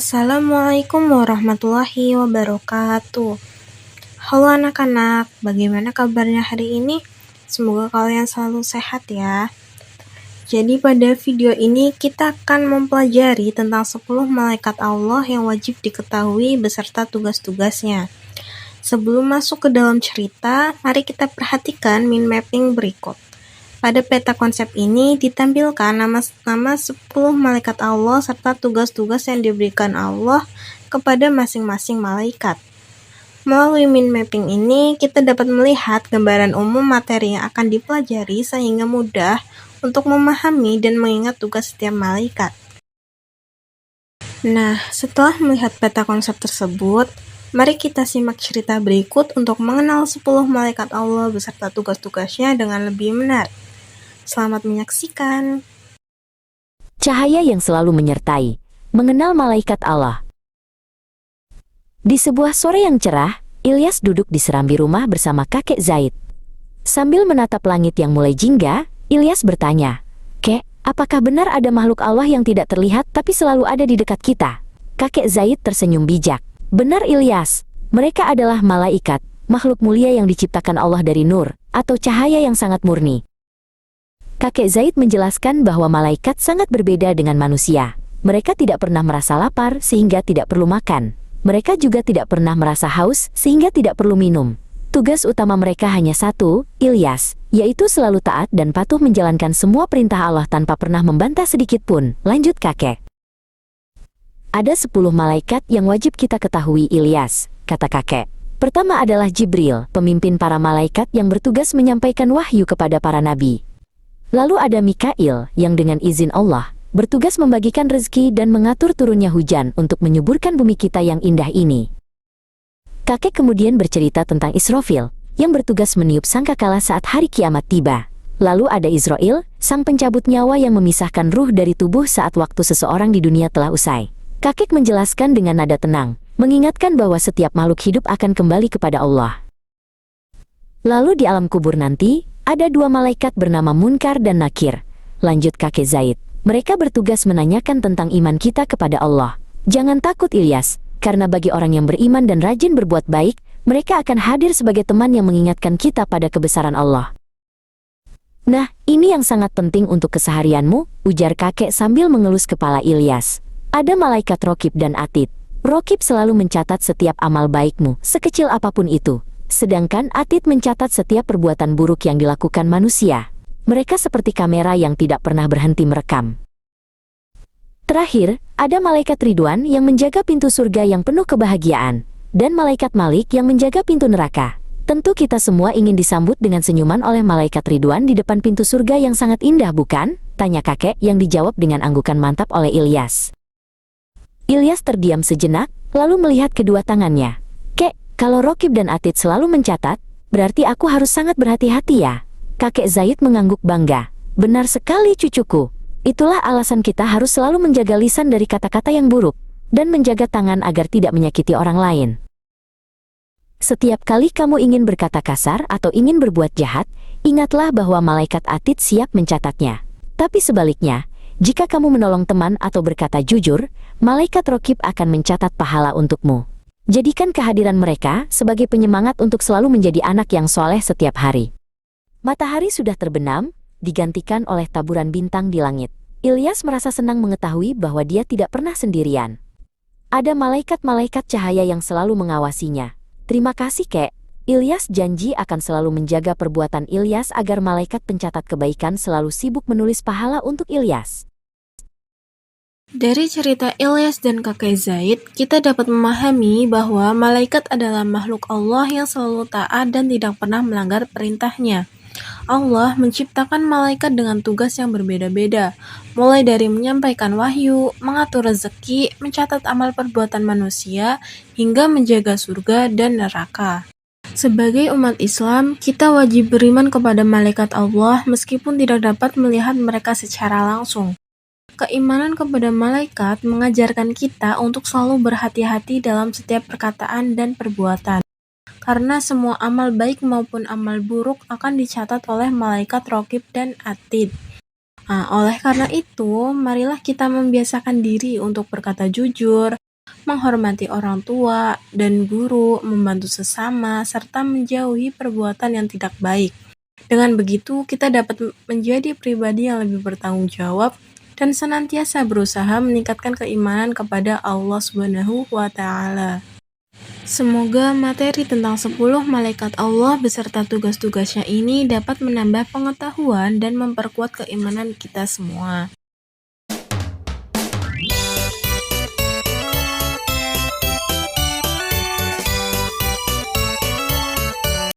Assalamualaikum warahmatullahi wabarakatuh. Halo anak-anak, bagaimana kabarnya hari ini? Semoga kalian selalu sehat ya. Jadi pada video ini kita akan mempelajari tentang 10 malaikat Allah yang wajib diketahui beserta tugas-tugasnya. Sebelum masuk ke dalam cerita, mari kita perhatikan mind mapping berikut. Pada peta konsep ini ditampilkan nama-nama 10 malaikat Allah serta tugas-tugas yang diberikan Allah kepada masing-masing malaikat. Melalui mind mapping ini, kita dapat melihat gambaran umum materi yang akan dipelajari sehingga mudah untuk memahami dan mengingat tugas setiap malaikat. Nah, setelah melihat peta konsep tersebut, mari kita simak cerita berikut untuk mengenal 10 malaikat Allah beserta tugas-tugasnya dengan lebih benar. Selamat menyaksikan. Cahaya yang selalu menyertai, mengenal malaikat Allah. Di sebuah sore yang cerah, Ilyas duduk di serambi rumah bersama kakek Zaid. Sambil menatap langit yang mulai jingga, Ilyas bertanya, "Kek, apakah benar ada makhluk Allah yang tidak terlihat tapi selalu ada di dekat kita?" Kakek Zaid tersenyum bijak. "Benar Ilyas, mereka adalah malaikat, makhluk mulia yang diciptakan Allah dari nur, atau cahaya yang sangat murni." Kakek Zaid menjelaskan bahwa malaikat sangat berbeda dengan manusia. Mereka tidak pernah merasa lapar sehingga tidak perlu makan. Mereka juga tidak pernah merasa haus sehingga tidak perlu minum. Tugas utama mereka hanya satu, Ilyas, yaitu selalu taat dan patuh menjalankan semua perintah Allah tanpa pernah membantah sedikit pun. Lanjut kakek. Ada 10 malaikat yang wajib kita ketahui Ilyas, kata kakek. Pertama adalah Jibril, pemimpin para malaikat yang bertugas menyampaikan wahyu kepada para nabi. Lalu ada Mikail, yang dengan izin Allah, bertugas membagikan rezeki dan mengatur turunnya hujan untuk menyuburkan bumi kita yang indah ini. Kakek kemudian bercerita tentang Israfil, yang bertugas meniup sangkakala saat hari kiamat tiba. Lalu ada Israel, sang pencabut nyawa yang memisahkan ruh dari tubuh saat waktu seseorang di dunia telah usai. Kakek menjelaskan dengan nada tenang, mengingatkan bahwa setiap makhluk hidup akan kembali kepada Allah. Lalu di alam kubur nanti, ada 2 malaikat bernama Munkar dan Nakir. Lanjut kakek Zaid. Mereka bertugas menanyakan tentang iman kita kepada Allah. Jangan takut Ilyas, karena bagi orang yang beriman dan rajin berbuat baik, mereka akan hadir sebagai teman yang mengingatkan kita pada kebesaran Allah. Nah, ini yang sangat penting untuk keseharianmu, ujar kakek sambil mengelus kepala Ilyas. Ada malaikat Rokib dan Atid. Rokib selalu mencatat setiap amal baikmu, sekecil apapun itu. Sedangkan Atid mencatat setiap perbuatan buruk yang dilakukan manusia. Mereka seperti kamera yang tidak pernah berhenti merekam. Terakhir, ada malaikat Ridwan yang menjaga pintu surga yang penuh kebahagiaan, dan malaikat Malik yang menjaga pintu neraka. Tentu kita semua ingin disambut dengan senyuman oleh malaikat Ridwan di depan pintu surga yang sangat indah, bukan? Tanya kakek yang dijawab dengan anggukan mantap oleh Ilyas. Ilyas terdiam sejenak, lalu melihat kedua tangannya. "Kek, kalau Rokib dan Atid selalu mencatat, berarti aku harus sangat berhati-hati ya." Kakek Zaid mengangguk bangga. "Benar sekali cucuku. Itulah alasan kita harus selalu menjaga lisan dari kata-kata yang buruk, dan menjaga tangan agar tidak menyakiti orang lain. Setiap kali kamu ingin berkata kasar atau ingin berbuat jahat, ingatlah bahwa malaikat Atid siap mencatatnya. Tapi sebaliknya, jika kamu menolong teman atau berkata jujur, malaikat Rokib akan mencatat pahala untukmu. Jadikan kehadiran mereka sebagai penyemangat untuk selalu menjadi anak yang soleh setiap hari." Matahari sudah terbenam, digantikan oleh taburan bintang di langit. Ilyas merasa senang mengetahui bahwa dia tidak pernah sendirian. Ada malaikat-malaikat cahaya yang selalu mengawasinya. "Terima kasih kek." Ilyas janji akan selalu menjaga perbuatan Ilyas agar malaikat pencatat kebaikan selalu sibuk menulis pahala untuk Ilyas. Dari cerita Ilyas dan kakek Zaid, kita dapat memahami bahwa malaikat adalah makhluk Allah yang selalu taat dan tidak pernah melanggar perintahnya. Allah menciptakan malaikat dengan tugas yang berbeda-beda, mulai dari menyampaikan wahyu, mengatur rezeki, mencatat amal perbuatan manusia, hingga menjaga surga dan neraka. Sebagai umat Islam, kita wajib beriman kepada malaikat Allah meskipun tidak dapat melihat mereka secara langsung. Keimanan kepada malaikat mengajarkan kita untuk selalu berhati-hati dalam setiap perkataan dan perbuatan. Karena semua amal baik maupun amal buruk akan dicatat oleh malaikat Rokib dan Atid. Oleh karena itu, marilah kita membiasakan diri untuk berkata jujur, menghormati orang tua dan guru, membantu sesama, serta menjauhi perbuatan yang tidak baik. Dengan begitu, kita dapat menjadi pribadi yang lebih bertanggung jawab dan senantiasa berusaha meningkatkan keimanan kepada Allah Subhanahu wa Ta'ala. Semoga materi tentang 10 malaikat Allah beserta tugas-tugasnya ini dapat menambah pengetahuan dan memperkuat keimanan kita semua.